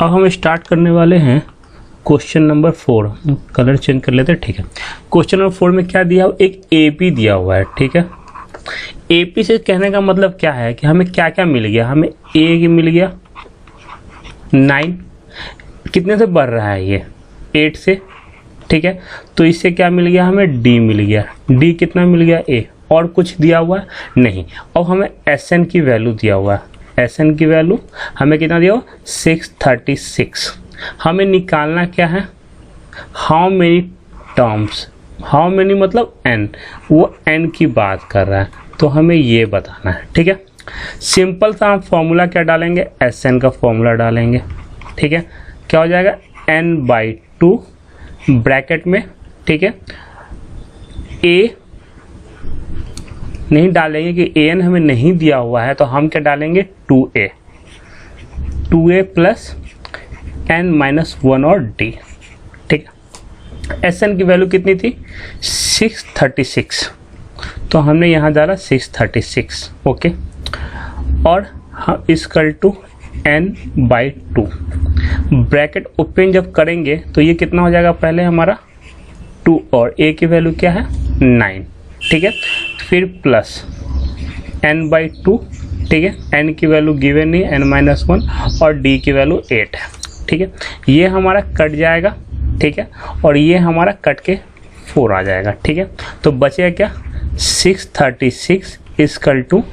अब हम स्टार्ट करने वाले हैं क्वेश्चन नंबर 4। कलर चेंज कर लेते हैं, ठीक है। क्वेश्चन नंबर 4 में क्या दिया हुआ, एक एपी दिया हुआ है, ठीक है। एपी से कहने का मतलब क्या है कि हमें क्या क्या मिल गया, हमें ए मिल गया 9, कितने से बढ़ रहा है ये 8 से, ठीक है। तो इससे क्या मिल गया, हमें डी मिल गया, डी कितना मिल गया ए, और कुछ दिया हुआ है नहीं। अब हमें एस एन की वैल्यू दिया हुआ है, एस एन की वैल्यू हमें कितना दिया हुआ 636। हमें निकालना क्या है, how many terms, how many मतलब एन, वो एन की बात कर रहा है, तो हमें ये बताना है, ठीक है। सिंपल सा हम फॉर्मूला क्या डालेंगे, एस एन का फॉर्मूला डालेंगे, ठीक है। क्या हो जाएगा n/2 ब्रैकेट में, ठीक है। ए नहीं डालेंगे कि ए एन हमें नहीं दिया हुआ है, तो हम क्या डालेंगे 2a प्लस n-1 और d, ठीक है। एस एन की वैल्यू कितनी थी 636, तो हमने यहाँ डाला 636, ओके। और हम equal to n/2 bracket open जब करेंगे तो ये कितना हो जाएगा, पहले हमारा 2 और a की वैल्यू क्या है 9, ठीक है। फिर प्लस n/2, ठीक है। n की वैल्यू गिवन नहीं, n-1 और d की वैल्यू 8 है, ठीक है। ये हमारा कट जाएगा, ठीक है, और ये हमारा कट के 4 आ जाएगा, ठीक है। तो बचेगा क्या 636 इक्वल टू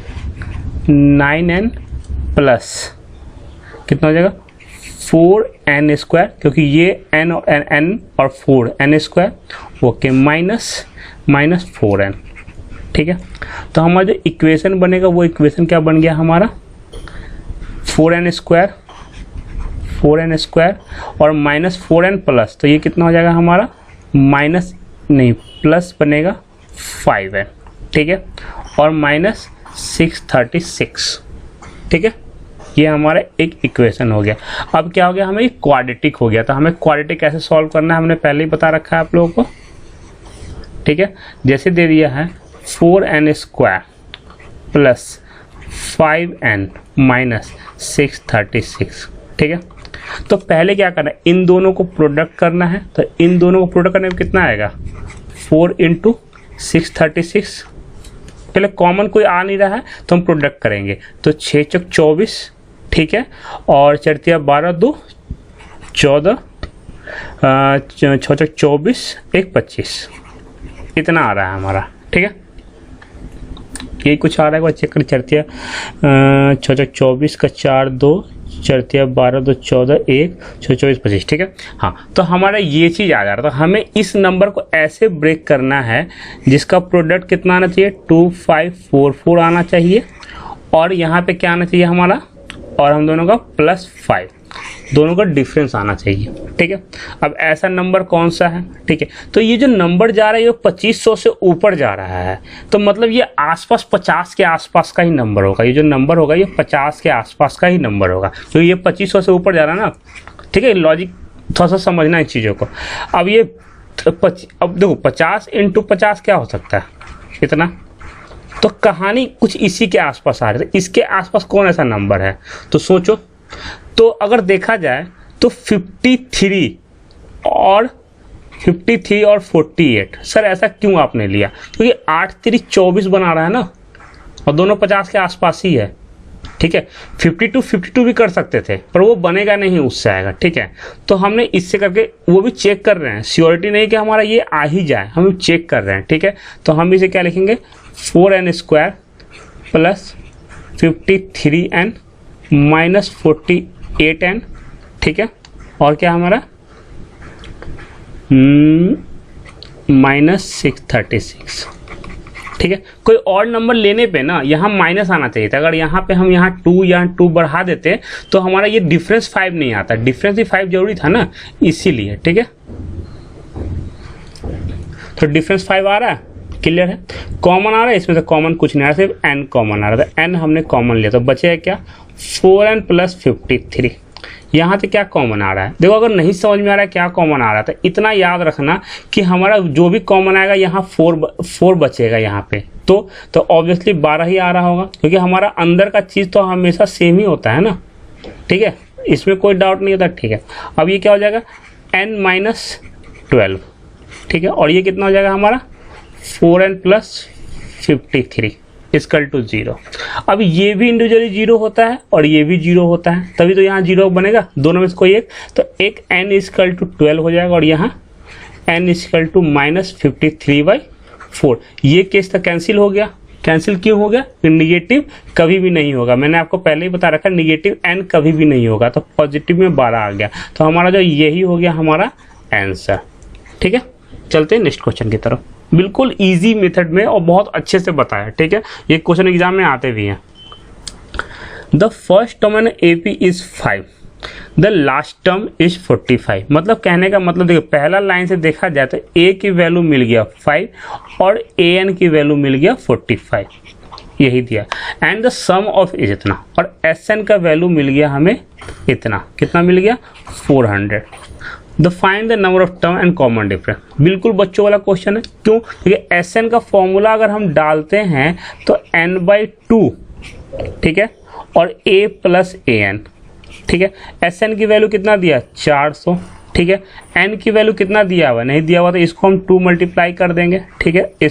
9n प्लस कितना हो जाएगा 4n², क्योंकि ये n और 4 n², ओके, माइनस 4n, ठीक है। तो हमारा जो इक्वेशन बनेगा वो इक्वेशन क्या बन गया हमारा 4n² और माइनस 4n प्लस, तो ये कितना हो जाएगा हमारा माइनस नहीं प्लस बनेगा 5n, ठीक है, और माइनस 636, ठीक है। ये हमारा एक इक्वेशन हो गया। अब क्या हो गया, हमें क्वाड्रेटिक हो गया। तो हमें क्वाड्रेटिक कैसे सॉल्व करना है हमने पहले ही बता रखा है आप लोगों को, ठीक है। जैसे दे दिया है 4n² प्लस 5n माइनस 636, ठीक है। तो पहले क्या करना है, इन दोनों को प्रोडक्ट करना है। तो इन दोनों को प्रोडक्ट करने में कितना आएगा 4 × 636। पहले कॉमन कोई आ नहीं रहा है तो हम प्रोडक्ट करेंगे, तो 6 × 24, ठीक है, और 4 × 12 2 14, 6 × 24 1 25, इतना आ रहा है हमारा, ठीक है। यही कुछ आ रहा है, चेक कर 4 × 24 का 4 2, 4 × 12 2 14 1 6 24 25, ठीक है। हाँ, तो हमारा ये चीज़ आ जा रहा था। हमें इस नंबर को ऐसे ब्रेक करना है जिसका प्रोडक्ट कितना आना चाहिए 2544 आना चाहिए, और यहाँ पे क्या आना चाहिए हमारा, और हम दोनों का +5, दोनों का डिफरेंस आना चाहिए, ठीक है। अब ऐसा नंबर कौन सा है, ठीक है। तो ये जो नंबर जा रहा है ये 2500 से ऊपर जा रहा है, तो मतलब ये आसपास 50 के आसपास का ही नंबर होगा। ये जो नंबर होगा ये 50 के आसपास का ही नंबर होगा, तो ये 2500 से ऊपर जा रहा है ना, ठीक है। लॉजिक थोड़ा सा समझना है चीज़ों को। अब ये अब देखो 50 × 50 क्या हो सकता है, इतना। तो कहानी कुछ इसी के आसपास आ रही है। इसके आसपास कौन ऐसा नंबर है, तो सोचो। तो अगर देखा जाए तो 53 और 48, सर ऐसा क्यों आपने लिया, क्योंकि 8 × 3 = 24 बना रहा है ना, और दोनों 50 के आसपास ही है, ठीक है। 52 भी कर सकते थे पर वो बनेगा नहीं, उससे आएगा, ठीक है। तो हमने इससे करके वो भी चेक कर रहे हैं, श्योरिटी नहीं कि हमारा ये आ ही जाए, हम चेक कर रहे हैं, ठीक है। तो हम इसे क्या लिखेंगे 4n² plus 53n minus 48n, ठीक है। और क्या हमारा माइनस 636, ठीक है। कोई और नंबर लेने पे ना यहाँ माइनस आना चाहिए था। अगर यहाँ पे हम यहाँ 2 या 2 बढ़ा देते तो हमारा ये डिफरेंस 5 नहीं आता। डिफरेंस भी 5 जरूरी था ना, इसीलिए, ठीक है। तो डिफरेंस 5 आ रहा है, क्लियर है। कॉमन आ रहा है, इसमें से कॉमन कुछ नहीं आ रहा, सिर्फ n कॉमन आ रहा था। n हमने कॉमन लिया तो बचे क्या 4n प्लस 53। यहाँ से क्या कॉमन आ रहा है, देखो अगर नहीं समझ में आ रहा है क्या कॉमन आ रहा था, इतना याद रखना कि हमारा जो भी कॉमन आएगा यहाँ 4 बचेगा यहाँ पे, तो ऑब्वियसली 12 ही आ रहा होगा, क्योंकि हमारा अंदर का चीज़ तो हमेशा सेम ही होता है ना, ठीक है। इसमें कोई डाउट नहीं होता, ठीक है। अब ये क्या हो जाएगा n-12, ठीक है, और ये कितना हो जाएगा हमारा 4n + 53 = 0। अब ये भी इंडिविजुअली 0 होता है और ये भी 0 होता है, तभी तो यहाँ 0 बनेगा, दोनों में से कोई एक। तो एक n = 12 हो जाएगा और यहाँ n = -53/4। ये केस तो कैंसिल हो गया। कैंसिल क्यों हो गया? निगेटिव कभी भी नहीं होगा, मैंने आपको पहले ही बता रखा, निगेटिव n कभी भी नहीं होगा, तो पॉजिटिव में 12 आ गया, तो हमारा जो यही हो गया हमारा आंसर, ठीक है। चलते हैं नेक्स्ट क्वेश्चन की तरफ। बिल्कुल इजी मेथड में और बहुत अच्छे से बताया, ठीक है, ये क्वेश्चन एग्जाम में आते भी हैं। The first term in AP is 5, the last term is 45। मतलब कहने का मतलब देखो, पहला लाइन से देखा जाए तो A की वैल्यू मिल गया 5 और AN की वैल्यू मिल गया 45, यही दिया। And the sum of is इतना, और SN का वैल्यू मिल गया हमें इतना, कितना मिल गया 400। The find the number of term and common difference. बिल्कुल बच्चों वाला क्वेश्चन है, क्यों? क्योंकि SN का फॉर्मूला अगर हम डालते हैं तो n/2, ठीक है, और A + AN, ठीक है। SN की वैल्यू कितना दिया 400, ठीक है। N की वैल्यू कितना दिया हुआ, नहीं दिया हुआ, तो इसको हम 2 मल्टीप्लाई कर देंगे, ठीक है, =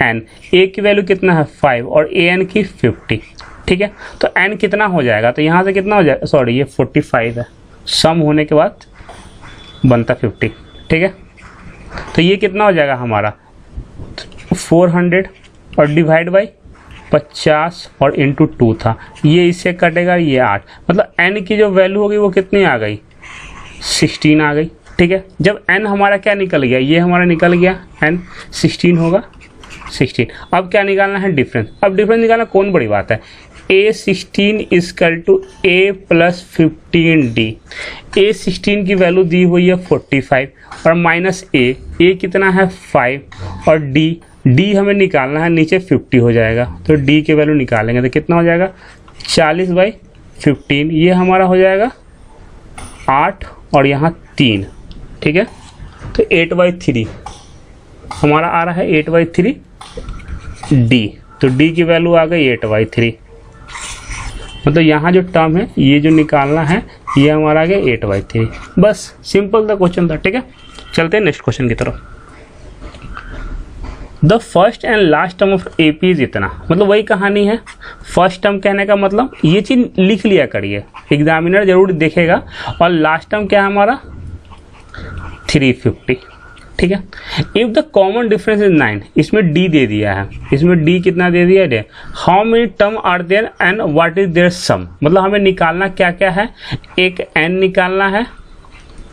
n। A की वैल्यू कितना है 5 और AN की 50, ठीक है। तो n कितना हो जाएगा, तो यहाँ से कितना हो जाएगा, सॉरी ये 45 है, सम होने के बाद बनता 50, ठीक है। तो ये कितना हो जाएगा हमारा 400 और डिवाइड बाई 50 और इंटू 2 था, ये इससे कटेगा, ये 8, मतलब n की जो वैल्यू होगी वो कितनी आ गई 16 आ गई, ठीक है। जब n हमारा क्या निकल गया, ये हमारा निकल गया n 16 होगा 16। अब क्या निकालना है डिफरेंस। अब डिफरेंस निकालना कौन बड़ी बात है, A16 = A + 15D। A16 की वैल्यू दी हुई है 45 और माइनस A कितना है 5 और D हमें निकालना है, नीचे 50 हो जाएगा, तो D की वैल्यू निकालेंगे तो कितना हो जाएगा 40/15, ये हमारा हो जाएगा 8 और यहाँ 3, ठीक है। तो 8/3 हमारा आ रहा है 8/3 D, तो D की वैल्यू आ गई 8/3, मतलब यहाँ जो टर्म है ये जो निकालना है ये हमारा आ गया 8/3। बस सिंपल सा क्वेश्चन था, ठीक है। चलते हैं नेक्स्ट क्वेश्चन की तरफ। The first and last term of AP is इतना, मतलब वही कहानी है। फर्स्ट टर्म कहने का मतलब ये चीज़ लिख लिया करिए, एग्जामिनर जरूर देखेगा। और लास्ट टर्म क्या है हमारा 350, ठीक है। If the common difference is 9, इसमें D दे दिया है, इसमें D कितना दे दिया है, how many term are there and what is their sum. मतलब हमें निकालना क्या क्या है, एक n निकालना है,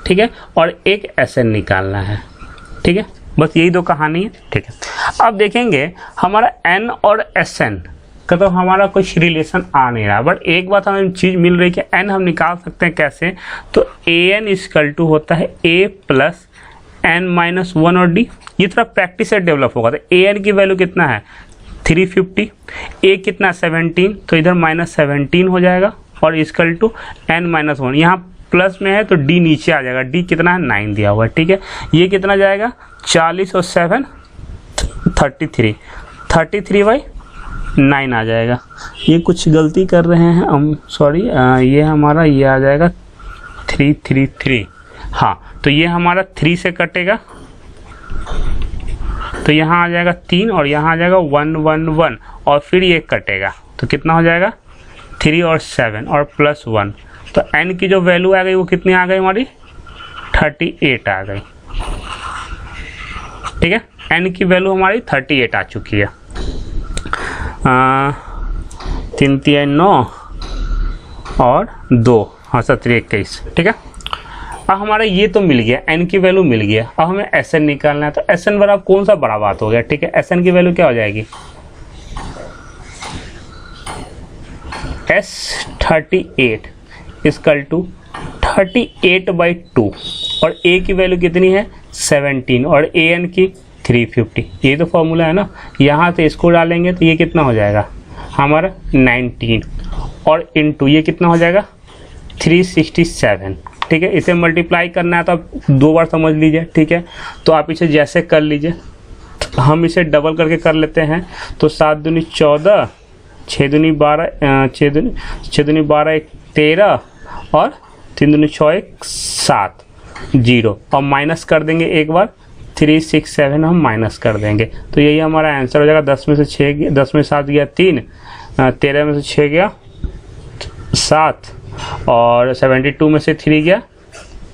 ठीक है, और एक SN निकालना है, ठीक है। बस यही दो कहानी है, ठीक है। अब देखेंगे हमारा n और SN का तो हमारा कुछ रिलेशन आ नहीं रहा, बट एक बात हमें चीज़ मिल रही है कि n हम निकाल सकते हैं कैसे, तो AN = होता है A + n-1 और D। ये थोड़ा प्रैक्टिस से डेवलप होगा। तो AN की वैल्यू कितना है 350, A कितना 17, तो इधर -17 हो जाएगा, और = n-1, यहाँ प्लस में है तो D नीचे आ जाएगा, D कितना है 9 दिया हुआ है, ठीक है। ये कितना जाएगा 40 और 7 33/9 आ जाएगा। ये कुछ गलती कर रहे हैं हम, सॉरी, ये हमारा ये आ जाएगा 333, हाँ, तो ये हमारा 3 से कटेगा, तो यहाँ आ जाएगा 3 और यहाँ आ जाएगा 1 1 1 और फिर ये कटेगा, तो कितना हो जाएगा 3 और 7 और +1, तो n की जो वैल्यू आ गई वो कितनी आ गई हमारी 38 आ गई, ठीक है। n की वैल्यू हमारी 38 आ चुकी है। 3 3 9 और 2, हाँ 17 21, ठीक है। अब हमारा ये तो मिल गया, n की वैल्यू मिल गया। अब हमें SN निकालना है, तो SN बराबर कौन सा बड़ा बात हो गया, ठीक है। SN की वैल्यू क्या हो जाएगी S38 = 38/2 और A की वैल्यू कितनी है 17 और AN की 350। ये तो फॉर्मूला है ना, यहाँ से इसको डालेंगे तो ये कितना हो जाएगा हमारा 19 और इंटू ये कितना हो जाएगा 367, ठीक है। इसे मल्टीप्लाई करना है तो आप 2 बार समझ लीजिए, ठीक है। तो आप इसे जैसे कर लीजिए, हम इसे डबल करके कर लेते हैं, तो 7 दूनी 14, 6 दूनी 12, 6 दूनी 12 1 13 और 3 दूनी 6 1 7 0 और माइनस कर देंगे एक बार 3 6 7 हम माइनस कर देंगे, तो यही हमारा आंसर हो जाएगा। 10 में से 6 गया, 10 में 7 गया 3, 13 में से 6 गया 7 और 72 में से 3 गया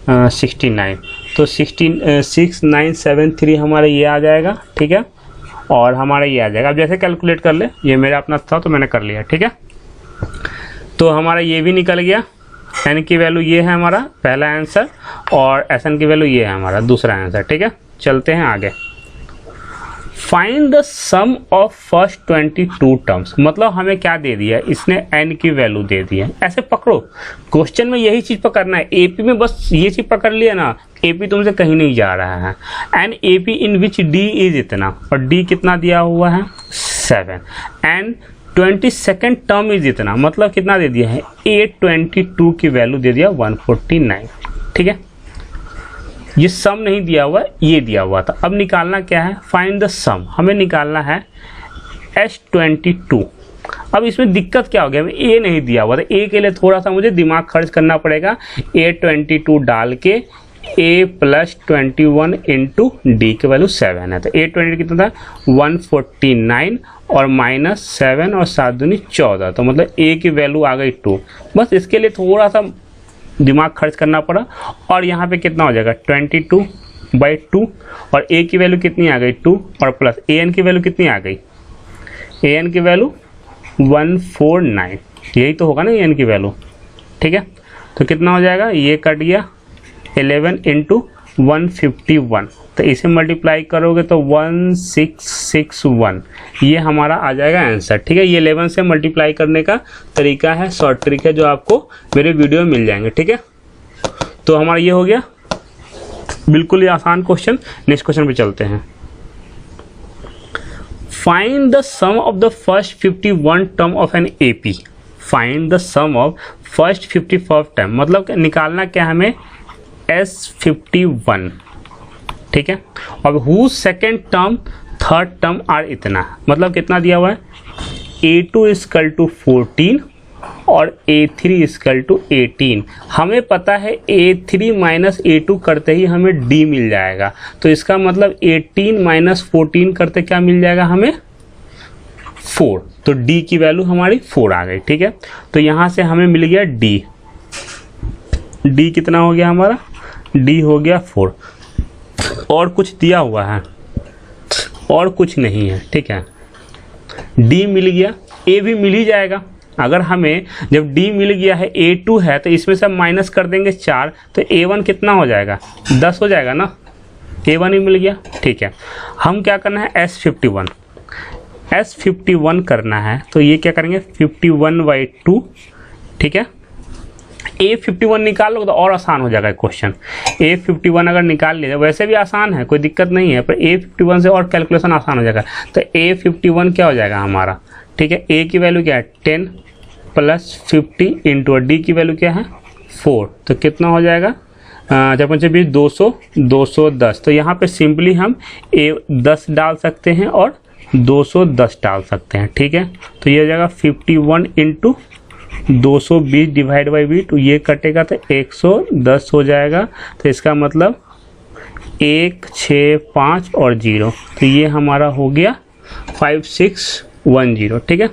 69, तो 6973 हमारा ये आ जाएगा। ठीक है, और हमारा ये आ जाएगा। अब जैसे कैलकुलेट कर ले, ये मेरा अपना था तो मैंने कर लिया। ठीक है, तो हमारा ये भी निकल गया। एन की वैल्यू ये है हमारा पहला आंसर और एस एन की वैल्यू ये है हमारा दूसरा आंसर। ठीक है, चलते हैं आगे। Find the sum of first 22 terms, मतलब हमें क्या दे दिया है, इसने n की वैल्यू दे दी है। ऐसे पकड़ो, क्वेश्चन में यही चीज पकड़ना है। एपी में बस ये चीज पकड़ लिया ना, एपी तुमसे कहीं नहीं जा रहा है। And AP in which D is इतना, और डी कितना दिया हुआ है 7, एंड 22nd टर्म इज इतना, मतलब कितना दे दिया है 822 की वैल्यू दे दिया 149। ठीक है, ये सम नहीं दिया हुआ, ये दिया हुआ था। अब निकालना क्या है, फाइंड द सम, हमें निकालना है S22। अब इसमें दिक्कत क्या हो गया, ए नहीं दिया हुआ था, ए के लिए थोड़ा सा मुझे दिमाग खर्च करना पड़ेगा। A22 डाल के a + 21 इंटू डी की वैल्यू 7 है, तो A22 कितना था 149 और -7 और 7 दूनी 14, तो मतलब a की वैल्यू आ गई 2। बस इसके लिए थोड़ा सा दिमाग खर्च करना पड़ा। और यहाँ पे कितना हो जाएगा 22/2 और a की वैल्यू कितनी आ गई 2 और प्लस an की वैल्यू कितनी आ गई, an की वैल्यू 149, यही तो होगा ना an की वैल्यू। ठीक है, तो कितना हो जाएगा, ये कट गया 11 × 151, तो इसे मल्टीप्लाई करोगे तो 1661, ये हमारा आ जाएगा आंसर। ठीक है, ये 11 से मल्टीप्लाई करने का तरीका है, शॉर्ट ट्रिक है, जो आपको मेरे वीडियो में मिल जाएंगे। ठीक है, तो हमारा ये हो गया बिल्कुल ही आसान क्वेश्चन। नेक्स्ट क्वेश्चन पे चलते हैं। Find the sum of the first 51 term of an AP. Find the sum of first 54 term, मतलब निकालना क्या हमें S51। ठीक है, और who second term third term are इतना, मतलब कितना दिया हुआ है A2 = 14 और A3 = 18। हमें पता है A3 - A2 करते ही हमें D मिल जाएगा, तो इसका मतलब 18 - 14 करते क्या मिल जाएगा हमें 4, तो D की वैल्यू हमारी 4 आ गई। ठीक है, तो यहाँ से हमें मिल गया D। D कितना हो गया हमारा, D हो गया 4। और कुछ दिया हुआ है, और कुछ नहीं है। ठीक है, D मिल गया, A भी मिल ही जाएगा। अगर हमें जब D मिल गया है, A2 है, तो इसमें से माइनस कर देंगे 4, तो A1 कितना हो जाएगा 10 हो जाएगा ना, A1 ही मिल गया। ठीक है, हम क्या करना है S51 करना है, तो ये क्या करेंगे 51/2। ठीक है, A51 निकाल लो तो और आसान हो जाएगा क्वेश्चन। A51 अगर निकाल लिया, वैसे भी आसान है, कोई दिक्कत नहीं है, पर A51 से और कैलकुलेशन आसान हो जाएगा। तो A51 क्या हो जाएगा हमारा, ठीक है, A की वैल्यू क्या है 10 + 50 इंटू D की वैल्यू क्या है 4, तो कितना हो जाएगा 4×5 200 210। तो यहाँ पे सिंपली हम 10 डाल सकते हैं और 210 डाल सकते हैं। ठीक है, तो ये हो जाएगा 51 × 220 डिवाइड बाई बी, तो ये कटेगा तो 110 हो जाएगा। तो इसका मतलब 1 6 5 और 0, तो ये हमारा हो गया 5610। ठीक है,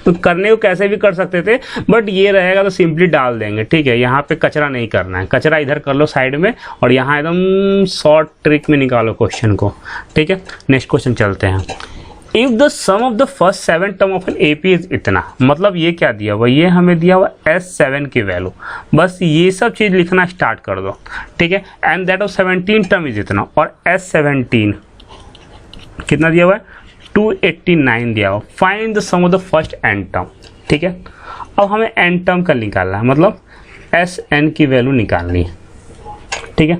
तो करने को कैसे भी कर सकते थे, बट ये रहेगा तो सिंपली डाल देंगे। ठीक है, यहाँ पे कचरा नहीं करना है, कचरा इधर कर लो साइड में, और यहाँ एकदम शॉर्ट ट्रिक में निकालो क्वेश्चन को। ठीक है, नेक्स्ट क्वेश्चन चलते हैं। If the sum of the first 7 term of an AP is इतना, मतलब ये क्या दिया हुआ, ये हमें दिया हुआ S7 की वैल्यू, बस ये सब चीज़ लिखना स्टार्ट कर दो। ठीक है, and that of 17 term is इतना, और S17 कितना दिया हुआ है 289 दिया हुआ। Find the sum of the first n term. ठीक है, अब हमें n टर्म का निकालना है, मतलब Sn की वैल्यू निकालनी है। ठीक है,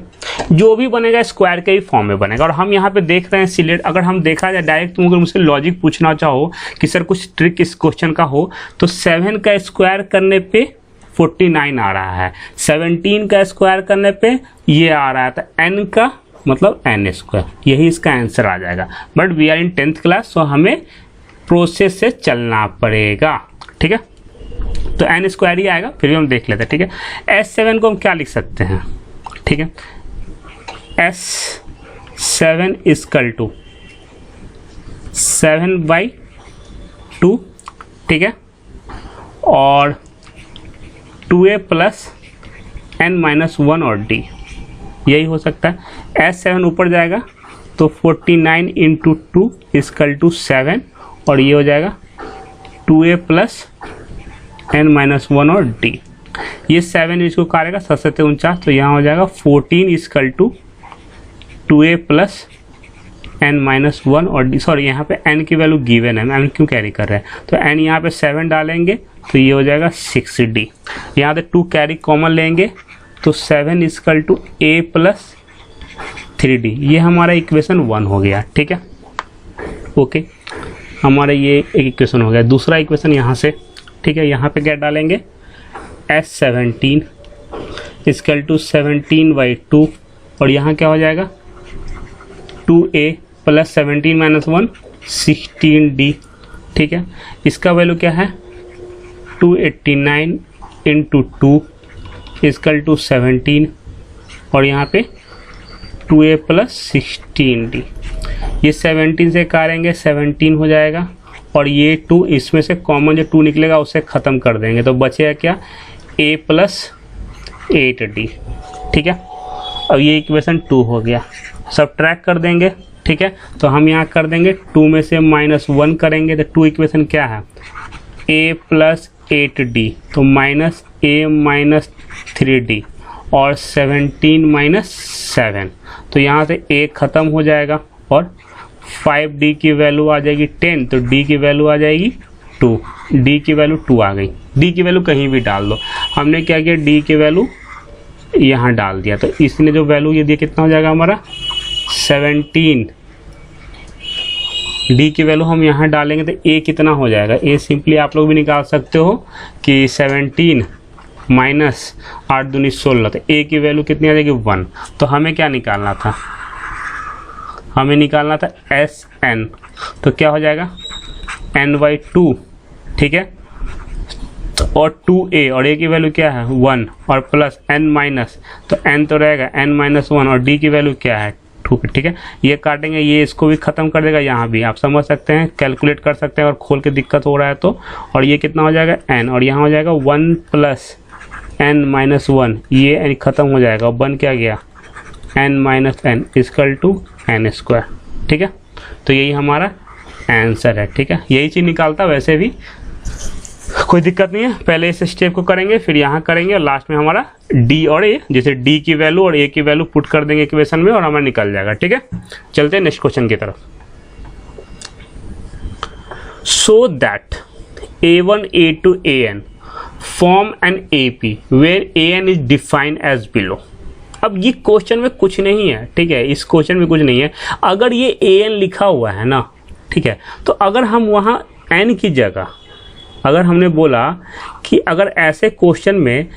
जो भी बनेगा स्क्वायर के ही फॉर्म में बनेगा। और हम यहाँ पे देख रहे हैं सिलेक्ट, अगर हम देखा जाए डायरेक्ट, तुम अगर मुझसे लॉजिक पूछना चाहो कि सर कुछ ट्रिक इस क्वेश्चन का हो, तो 7 का स्क्वायर करने पे 49 आ रहा है, 17 का स्क्वायर करने पे ये आ रहा है, तो n का मतलब n², यही इसका आंसर आ जाएगा। But we are in 10th class, तो हमें प्रोसेस से चलना पड़ेगा। ठीक है, तो एन स्क्वायर ही आएगा, फिर भी हम देख लेते हैं, ठीक है। S7 को हम क्या लिख सकते हैं, ठीक है, S7 इक्वल टू 7/2, ठीक है, और 2a प्लस n-1 और d, यही हो सकता है। S7 ऊपर जाएगा तो 49 इंटू 2 इक्वल टू 7, और ये हो जाएगा 2a प्लस n-1 और d। ये 7 इसको काटेगा 7-49, तो यहाँ हो जाएगा 14 equal to 2a plus n-1 और d। सॉरी, यहाँ पे n की वैल्यू गिवन है, n क्यों कैरी कर रहे हैं, तो n यहाँ पे 7 डालेंगे तो ये हो जाएगा 6d। यहाँ से 2 कैरी कॉमन लेंगे तो 7 equal to a plus 3d। ये हमारा इक्वेशन 1 हो गया, ठीक है, ओके। हमारा ये एक इक्वेशन हो गया। दूसरा इक्वेशन यहाँ से, ठीक है, यहाँ पे क्या डालेंगे, S17 इक्वल टू 17/2, और यहाँ क्या हो जाएगा 2a प्लस 17-1 16d, ठीक है। इसका वैल्यू क्या है 289 इंटू 2 इक्वल टू 17, और यहाँ पे 2a प्लस 16d। ये 17 से काटेंगे 17 हो जाएगा, और ये 2 इसमें से कॉमन जो 2 निकलेगा उसे ख़त्म कर देंगे, तो बचेगा क्या a प्लस 8d, ठीक है। अब ये इक्वेशन 2 हो गया, सब ट्रैक कर देंगे, ठीक है। तो हम यहाँ कर देंगे 2 में से -1 करेंगे तो 2 इक्वेशन क्या है a प्लस 8d, तो माइनस a माइनस 3d, और 17 - 7, तो यहाँ से a ख़त्म हो जाएगा, और 5d की वैल्यू आ जाएगी 10, तो d की वैल्यू आ जाएगी 2, d की वैल्यू 2 आ गई। d की वैल्यू कहीं भी डाल दो, हमने क्या किया d की वैल्यू यहाँ डाल दिया, तो इसने जो वैल्यू ये दिया कितना हो जाएगा हमारा 17। d की वैल्यू हम यहाँ डालेंगे तो a कितना हो जाएगा, a सिंपली आप लोग भी निकाल सकते हो कि 17 माइनस 8 दूनी 16, तो a की वैल्यू कितनी आ जाएगी 1। तो हमें क्या निकालना था, हमें निकालना था Sn, तो क्या हो जाएगा n/2, ठीक है, और 2a, और a की वैल्यू क्या है 1, और प्लस n माइनस, तो n तो रहेगा n-1, और d की वैल्यू क्या है 2, ठीक है। ये काटेंगे, ये इसको भी ख़त्म कर देगा, यहाँ भी आप समझ सकते हैं, कैलकुलेट कर सकते हैं अगर खोल के दिक्कत हो रहा है तो। और ये कितना हो जाएगा n, और यहाँ हो जाएगा 1 प्लस n-1, ये n ख़त्म हो जाएगा, और बन क्या गया n-n इक्वल टू n², ठीक है। तो यही हमारा आंसर है, ठीक है। यही चीज़ निकालता, वैसे भी कोई दिक्कत नहीं है, पहले इस स्टेप को करेंगे फिर यहाँ करेंगे, और लास्ट में हमारा d और a, जैसे d की वैल्यू और a की वैल्यू पुट कर देंगे इक्वेशन में, और हमारा निकल जाएगा, ठीक है। चलते हैं नेक्स्ट क्वेश्चन की तरफ। So that a1 a2 an form an AP where an is defined as below. अब ये क्वेश्चन में कुछ नहीं है, ठीक है, इस क्वेश्चन में कुछ नहीं है। अगर ये an लिखा हुआ है ना, ठीक है, तो अगर हम वहाँ n की जगह अगर हमने बोला कि अगर ऐसे क्वेश्चन में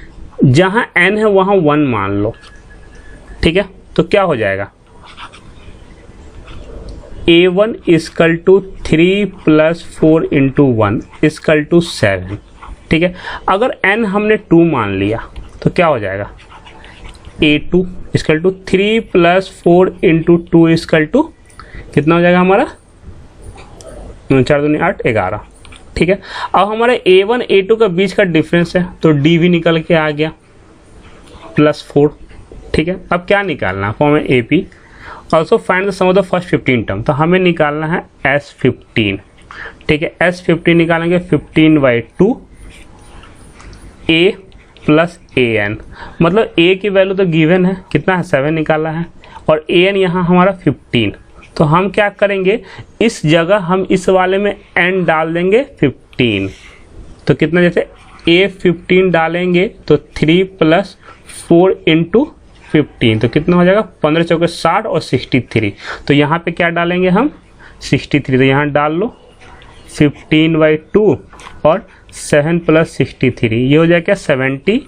जहाँ n है वहाँ 1 मान लो, ठीक है, तो क्या हो जाएगा a1 equal to 3 + 4 × 1 equal to 7, ठीक है। अगर n हमने 2 मान लिया तो क्या हो जाएगा a2 equal to 3 + 4 × 2 equal to कितना हो जाएगा हमारा 4 दूनी 8 11, ठीक है। अब हमारे a1 a2 का बीच का डिफरेंस है, तो d भी निकल के आ गया +4, ठीक है। अब क्या निकालना है फॉर्म है AP, also find the sum of the first 15 term, तो हमें निकालना है S15, ठीक है। S15 निकालेंगे 15/2 a प्लस an, मतलब a की वैल्यू तो गिवन है, कितना है 7 निकाला है, और an यहाँ हमारा 15, तो हम क्या करेंगे इस जगह हम इस वाले में n डाल देंगे 15, तो कितना जैसे a15 डालेंगे तो 3 + 4 × 15, तो कितना हो जाएगा 15 × 4 = 60 और 63, तो यहाँ पे क्या डालेंगे हम 63, तो यहाँ डाल लो 15/2 और 7 + 63, ये हो जाएगा 70,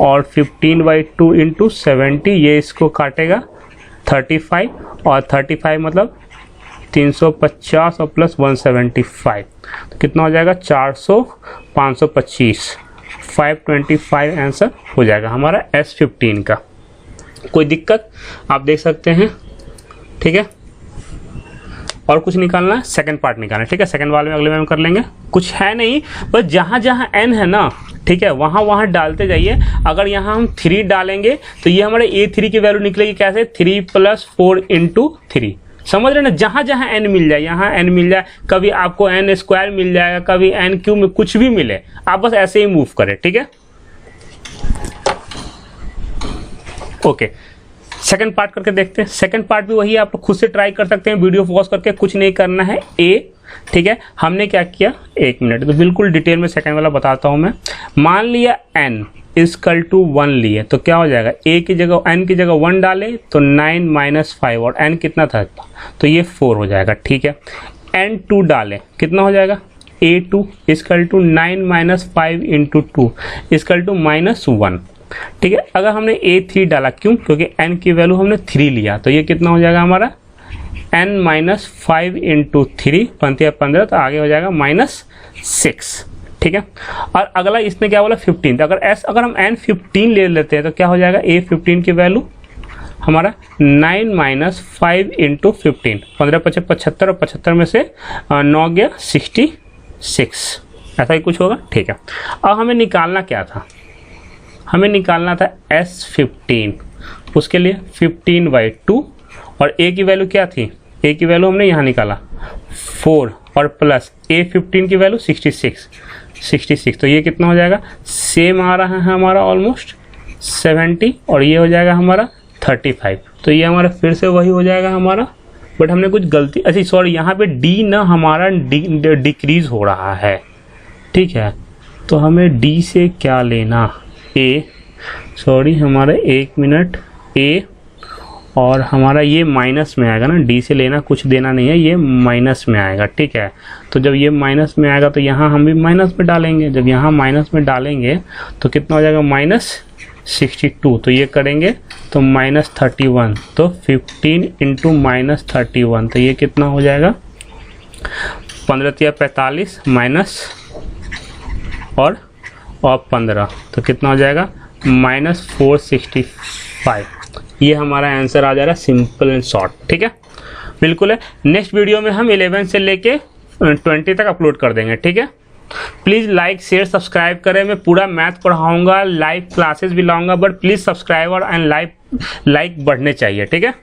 और 15/2 × 70, ये इसको काटेगा 35, और 35 मतलब 350 और +175, तो कितना हो जाएगा 400 525, 525 आंसर हो जाएगा हमारा S15 का। कोई दिक्कत आप देख सकते हैं, ठीक है। और कुछ निकालना है, सेकंड पार्ट निकालना है, ठीक है। सेकंड वाले में अगले में कर लेंगे, कुछ है नहीं, बस जहाँ जहाँ n है ना, ठीक है, वहाँ वहाँ डालते जाइए। अगर यहाँ हम 3 डालेंगे तो ये हमारे A3 की वैल्यू निकलेगी कैसे, 3 + 4 × 3, समझ रहे ना। जहाँ जहाँ n मिल जाए, यहाँ n मिल जाए, कभी आपको n² मिल जाएगा, कभी n³ में कुछ भी मिले, आप बस ऐसे ही मूव करें, ठीक है। ओके, सेकंड पार्ट करके देखते हैं। सेकंड पार्ट भी वही है, आप खुद से ट्राई कर सकते हैं, वीडियो पॉज करके, कुछ नहीं करना है। ठीक है, हमने क्या किया, 1 मिनट, तो बिल्कुल डिटेल में सेकंड वाला बताता हूँ मैं। मान लिया n = 1 लिए तो क्या हो जाएगा, n की जगह 1 डाले तो 9 - 5, और n कितना था तो ये 4 हो जाएगा, ठीक है। n2 डाले कितना हो जाएगा, A2 = 9 - 5 × 2 = -1, ठीक है। अगर हमने A3 डाला, क्यों, क्योंकि n की वैल्यू हमने 3 लिया, तो ये कितना हो जाएगा हमारा n - 5 × 3 15, तो आगे हो जाएगा -6, ठीक है। और अगला इसने क्या बोला 15, तो अगर हम n15 ले लेते हैं तो क्या हो जाएगा, A15 की वैल्यू हमारा 9 - 5 × 15, 15 × 75, और 75 में से 9 गया 66, ऐसा ही कुछ होगा, ठीक है। अब हमें निकालना क्या था, हमें निकालना था S15, उसके लिए 15/2, और A की वैल्यू क्या थी, A की वैल्यू हमने यहाँ निकाला 4, और प्लस A15 की वैल्यू 66, तो ये कितना हो जाएगा, सेम आ रहा है हमारा ऑलमोस्ट 70, और ये हो जाएगा हमारा 35, तो ये हमारा फिर से वही हो जाएगा हमारा, बट हमने कुछ गलती, अच्छा सॉरी, यहाँ पे D ना हमारा डिक्रीज हो रहा है, ठीक है। तो हमें D से क्या लेना, हमारा 1 मिनट, A, और हमारा ये माइनस में आएगा ना, D से लेना कुछ देना नहीं है, ये माइनस में आएगा, ठीक है। तो जब ये माइनस में आएगा तो यहाँ हम भी माइनस में डालेंगे, जब यहाँ माइनस में डालेंगे तो कितना हो जाएगा, -62, तो ये करेंगे तो -31, तो 15 × -31, तो ये कितना हो जाएगा, 15 × 45 माइनस और 15, तो कितना हो जाएगा -465। ये हमारा आंसर आ जा रहा है, सिंपल एंड शॉर्ट, ठीक है, बिल्कुल है। नेक्स्ट वीडियो में हम 11 से लेके 20 तक अपलोड कर देंगे, ठीक है। प्लीज़ लाइक शेयर सब्सक्राइब करें, मैं पूरा मैथ पढ़ाऊंगा, लाइव क्लासेस भी लाऊंगा, but please subscriber and like बढ़ने चाहिए, ठीक है।